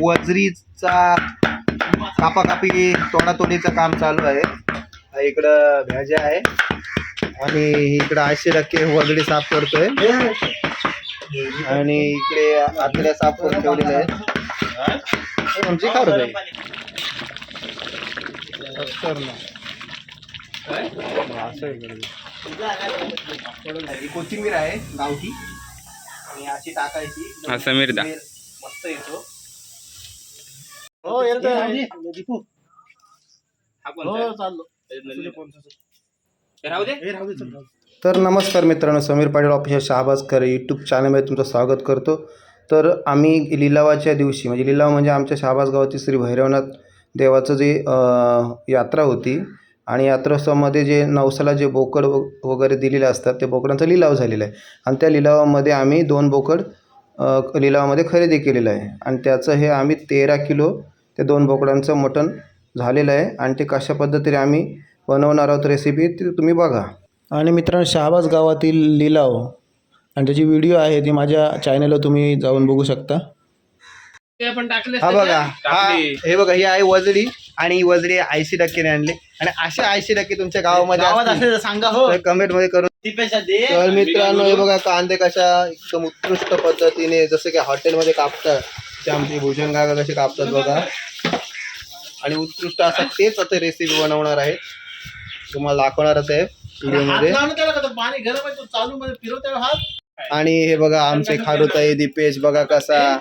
वजरीचा कापाकापी तोडातोडीचं काम चालू आहे. इकडं भाज्या आहे आणि इकडं 80% वजडी साफ करतोय आणि इकडे आतड्या साफ करून ठेवलेल्या आहेत. आमची खारू आहे कोथिंबीर आहे गावठी आणि अशी टाकायची. समीर दा मस्त येतो. तर नमस्कार मित्रांनो, समीर पाटील ऑफिशियल शहाबाजकर यूट्यूब चॅनलमध्ये तुमचं स्वागत करतो. तर आम्ही लिलावाच्या दिवशी लिलाव म्हणजे आमच्या शहाबाज गावाची श्री भैरवनाथ देवाचं जे यात्रा होती आणि यात्रोत्सवामध्ये जे नवसाला जे बोकड वगैरे दिलेले असतात ते बोकडांचा लिलाव झालेला आहे आणि त्या लिलावामध्ये आम्ही 2 बोकड लिलावामध्ये खरेदी केलेलं आहे आणि त्याचं हे आम्ही 13 किलो ते 2 बोकडांचं मटण झालेलं आहे आणि ते कशा पद्धतीने आम्ही बनवणार आहोत रेसिपी ती तुम्ही बघा. आणि मित्रांनो, शहाबाज गावातील लिलाव आणि त्याची व्हिडिओ आहे ती माझ्या चॅनलला तुम्ही जाऊन बघू शकता. हा बघा, हे बघा, ही आहे वजडी आणि ही वजडी 80% ने आणली आणि अशा 80% तुमच्या गावामध्ये सांगा हो कमेंट मध्ये करून. तर मित्रांनो, हे बघा कांदे कशा एकदम उत्कृष्ट पद्धतीने जसं की हॉटेलमध्ये कापतात ते आमची भोजन काका कसे कापतात बघा आणि उत्कृष्ट असं तेच आता रेसिपी बनवणार आहे, तुम्हाला दाखवणारच आहे व्हिडिओमध्ये. आणि हे बघा आमचे खारुताई दीपेश बघा कसा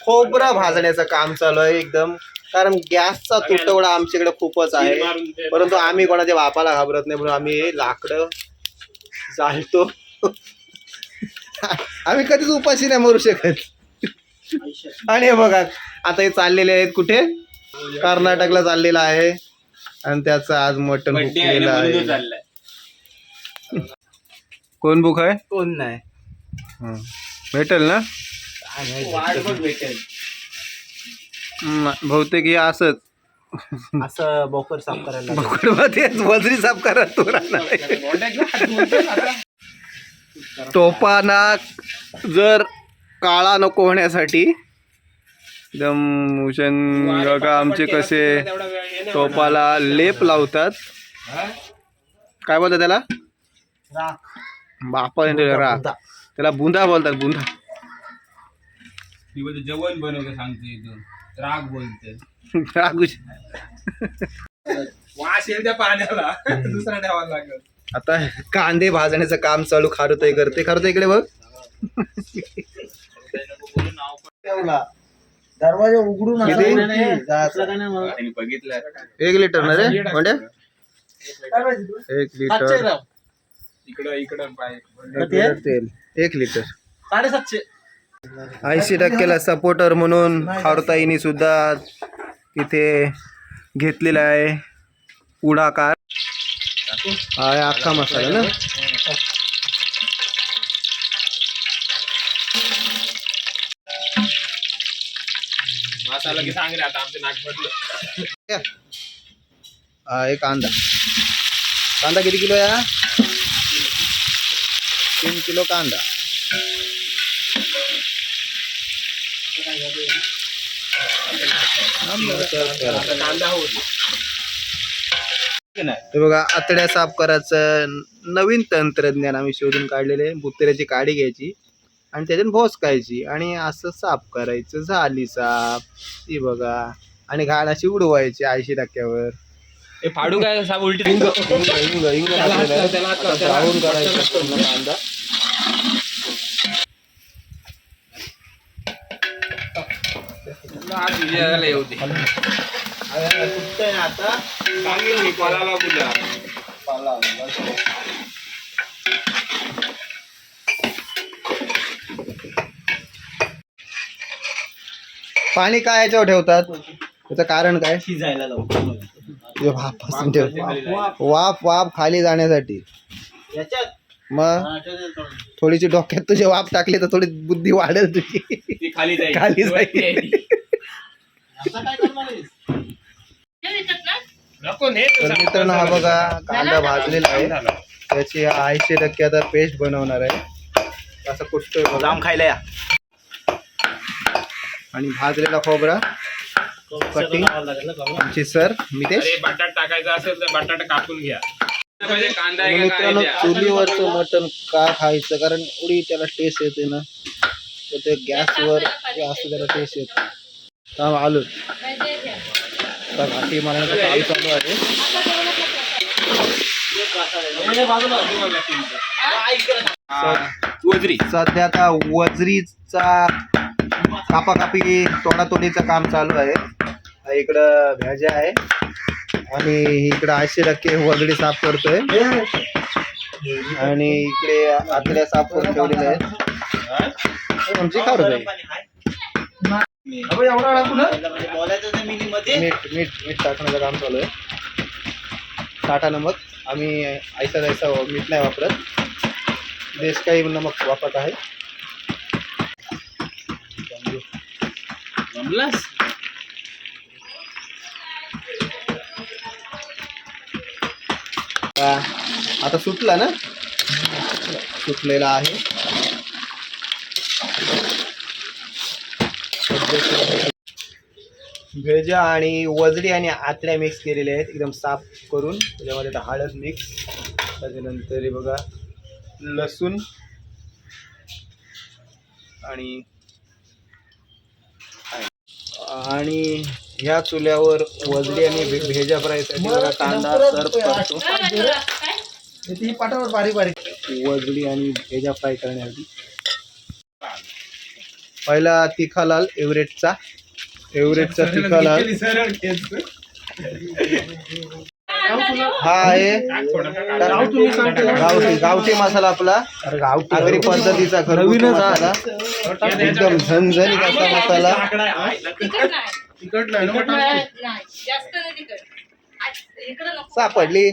खोबरा भाजण्याचं काम चालू आहे एकदम, कारण गॅसचा तुटवडा आमच्याकडे खूपच आहे, परंतु आम्ही कोणाच्या बापाला घाबरत नाही म्हणून आम्ही लाकडं जाळतो. आम्ही कधीच उपाशी नाही मरू शकत. आणि हे बघा आता हे चाललेले आहेत कुठे, कर्नाटकला चाललेला आहे आणि त्याचं आज मटण हुकलेलं आहे. कोण बुक आहे कोण नाही भेटेल ना, भेटेल बहुतेक हे असंच असं बोकड साफ करायला बोकडमध्ये वजरी साफ करा तो टोपाना जर काळा नको होण्यासाठी एकदम भूषण बघा आमचे कसे टोपाला लेप लावतात. काय बोलतात त्याला, बापा राख, त्याला बुंदा बोलतात. बुंदा जेवण बनवलं सांगते राग बोलते वास येईल त्या पाण्याला दुसरा ठेवायला लागेल. आता कांदे भाजण्याचं काम चालू खारुताई करते. खारुताई इकडे बघ, दरवाजा उघडून बघितलं 1 लिटर ना रे म्हणजे 1 लिटर तेल 1 लिटर 750. 80%ला सपोर्टर म्हणून खारुताईनी सुद्धा इथे घेतलेला आहे पुढाकार. हा अख्खा मसाला ना, मसाला की सांग रे आता आमचं नाक भरलं. हा एक कांदा किती किलो या 3 किलो कांदा. हे बघा आतड्या साफ करायचं नवीन तंत्रज्ञान आम्ही शोधून काढलेले. बुत्तेऱ्याची काडी घ्यायची आणि त्याच्यात भोसकायची आणि असं साफ करायचं, झाली साफ. ती बघा आणि घाण अशी उडवायची 80%वर. हे फाडू काय साफ उलटी हिंग कांदा आता पाणी काय याच्यावर ठेवतात, त्याचं कारण काय, शिजायला वाफ खाली जाण्यासाठी. मग थोडीशी डोक्यात तुझे वाफ टाकली तर थोडी बुद्धी वाढेल तुझी, खाली जाईल. मित्रांनो हा बघा कांदा भाजलेला आहे त्याची 80% आता पेस्ट बनवणार आहे. असं कुठतोय बघा. जाम खायला या. आणि भाजलेला खोबरा कटिंग आमची सर मितेश. अरे बटाटा टाकायचा असेल तर बटाटा कापून घ्या. कांदा आहे का मित्रांनो काय द्या. चुलीवरचं मटण का खायचं, कारण एवढी त्याला टेस्ट येते ना, तर ते गॅसवर जे असतं त्याला टेस्ट येते. तर आलो आता घाटी मारण्याचं काम चालू आहे. वजरी सध्या आता वजरीचा कापाकापी तोडातोडीचं काम चालू आहे. इकडं भाज्या आहे आणि इकडं 80% वजडी साफ करतोय आणि इकडे आतड्या साफ करून ठेवलेल्या आहेत. आमची खारू आहे. मीठ टाकण्याचं काम चालू आहे. टाटा नमक आम्ही ऐसा जायचा मीठ नाही वापरत, देशकाही नमक वापरत आहे. जमलास. आता सुटला ना, सुटलेला आहे. भेजा आणि वजडी आणि आतड्या मिक्स केलेल्या आहेत एकदम साफ करून. त्याच्यामध्ये आता हळद मिक्स, त्याच्यानंतर हे बघा लसूण आणि ह्या चुल्यावर वजडी आणि भेजा फ्रायसाठी बघा कांदा सर्व करतो. पाठावर बारीक बारीक वजडी आणि भेजा फ्राय करण्यासाठी पहिला तिखा लाल एव्हरेस्टचा तिखा लाल हा आहे गावठी मसाला आपला आगरी पद्धतीचा घरगुती मसाला, एकदम झणझणीत असा मसाला. सापडली.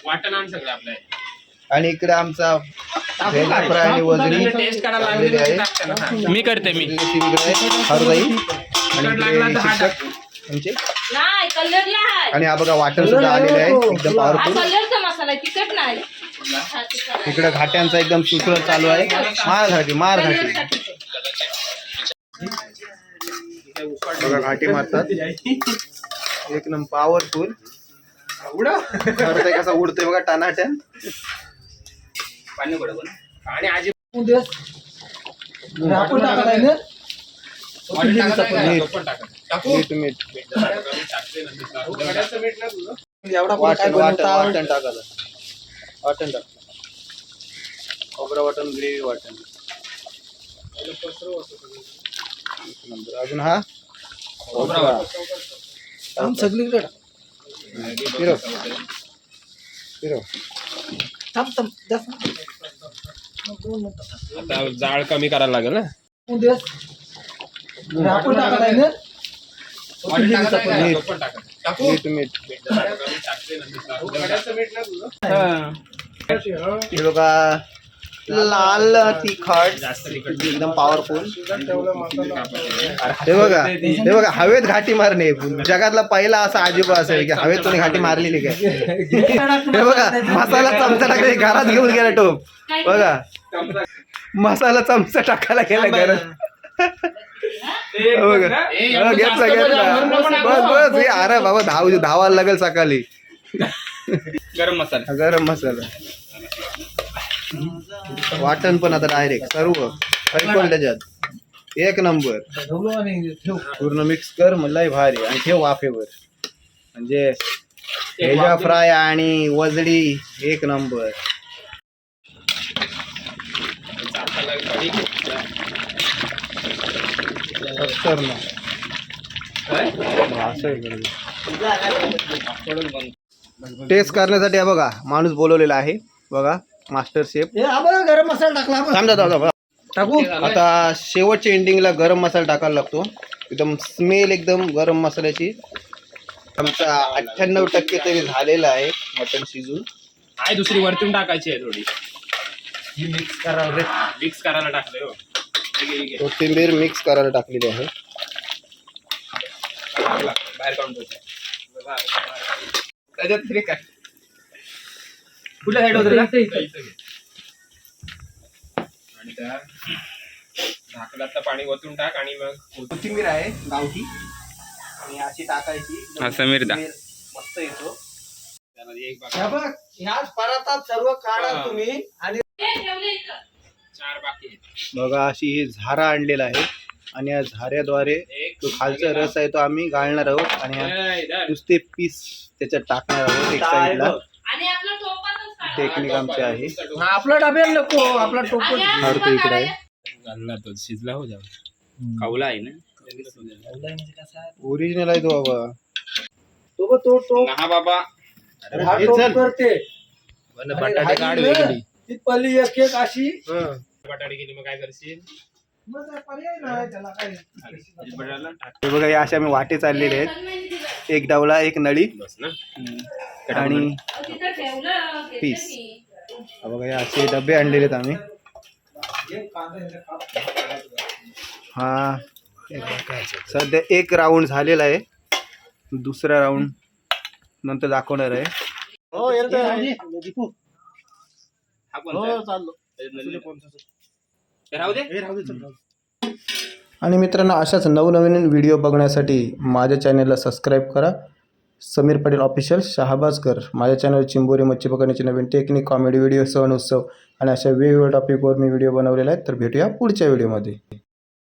वाटण आण सगळं आपलं. आणि इकडे आमचा भेजा फ्राय आणि वजडी टेस्ट करायला लागलेली आहे. मी करते. मी हरदाई आणि शिक्षक आमचे. आणि हा बघा वाटण सुद्धा आलेलं आहे एकदम पॉवरफुल. इकडे घाट्यांचा एकदम सुसळ चालू आहे. मार घाटी बघा घाटी मारतात एकदम पॉवरफुल. कसा उडतोय बघा टानाट्यान. आणि आजी वाटण टाकायचं. वाटण टाक, खोबरं वाटण, ग्रेव्ही वाटण. अजून हा सगळीकडे फिरव फिरव. आता जाळ कमी करायला लागेल ना. मीठ हे बघा लाल तिखट एकदम पॉवरफुल. हे बघा हवेत घाटी मारणे जगातला पहिला असा आजोबा असेल की हवेत कोणी घाटी मारलेली काय. हे बघा मसाला चमचा टाकले घरात घेऊन गेला टोप. बघा मसाला चमचा टाकायला गेला घरात. घेतला बस अरे बाबा धावायला लागेल सकाळी. गरम मसाला वाटण पण आता डायरेक्ट सर्व पण त्याच्यात एक नंबर. पूर्ण मिक्स कर मलाही भारी आणि ठेव वाफेवर. म्हणजे भेजा फ्राय आणि वजडी एक नंबर. टेस्ट करण्यासाठी हा बघा माणूस बोलवलेला आहे बघा, मास्टर शेफ. गरम मसाला टाकला टाकू. आता शेवटच्या एंडिंगला गरम मसाला टाकायला लागतो. एकदम स्मेल एकदम गरम मसाल्याची. आमचा 98% तरी झालेला आहे मटण शिजून. आहे दुसरी वरतून टाकायची आहे थोडी. मिक्स करायला टाकले हो. कोथिंबीर मिक्स करायला टाकलेली आहे. बाहेर काढून त्याच्यात तरी काय कुठल्या साईड होतं आणि त्या झाकणातलं पाणी वतून टाक आणि मग कोथिंबीर आहे गावठी आणि अशी टाकायची हा, समीर दा. मस्त येतो. त्यामध्ये एक ह्या बघ ह्याच परातात सर्व काढा हा. तुम्ही आणि 4 बाकी आहेत. बघा अशी ही झारा आणलेला आहे आणि या झाऱ्याद्वारे एक जो खालचा रस आहे तो आम्ही गाळणार आहोत आणि ए, धर. नुसते पीस त्याच्यात टाकणार आहोत एक साईडला. आणि आपलं टोपातच काढा. टेक्निक आमचे आहे. हा, आपला डब्याला नको आपला टोप आणि हा भारत सुका इकडे आहे. काढायला. घालणार तो शिजला हो जाऊ कावला आहे ना ओरिजिनल आहे तो बाबा. तो टोप हा बाबा हा टोप करते बटाटे काढ आणि वेगळी. राहिली ती पल्ली एक एक अशी बटाटे गेली मग काय करशील मग काय पर्याय नाही त्याला काय बटाट्याला टाक. हे बघा या अशा मी वाटे चाललेले आहेत. एक डावला एक नळी बस ना आणि अहो, तिथं ठेवलं घेतलं पीस. मी. हा बघा या असे डबे आणलेले आहेत आम्ही. हा सध्या एक राऊंड झालेला आहे. दुसरा राऊंड नंतर दाखवणार आहे. हो हा कोणता ते राहू दे. आणि मित्रांनो अशाच नवनवीन व्हिडिओ बघण्यासाठी माझ्या चॅनलला सबस्क्राईब करा. समीर पाटील ऑफिशियल शहाबाजकर. माझ्या चॅनल चिंबोरी मच्छी पकडण्याची नवीन टेक्निक, कॉमेडी व्हिडिओ, सण उत्सव आणि अशा वेगवेगळ्या टॉपिकवर मी व्हिडिओ बनवलेला आहे. तर भेटूया पुढच्या व्हिडिओमध्ये.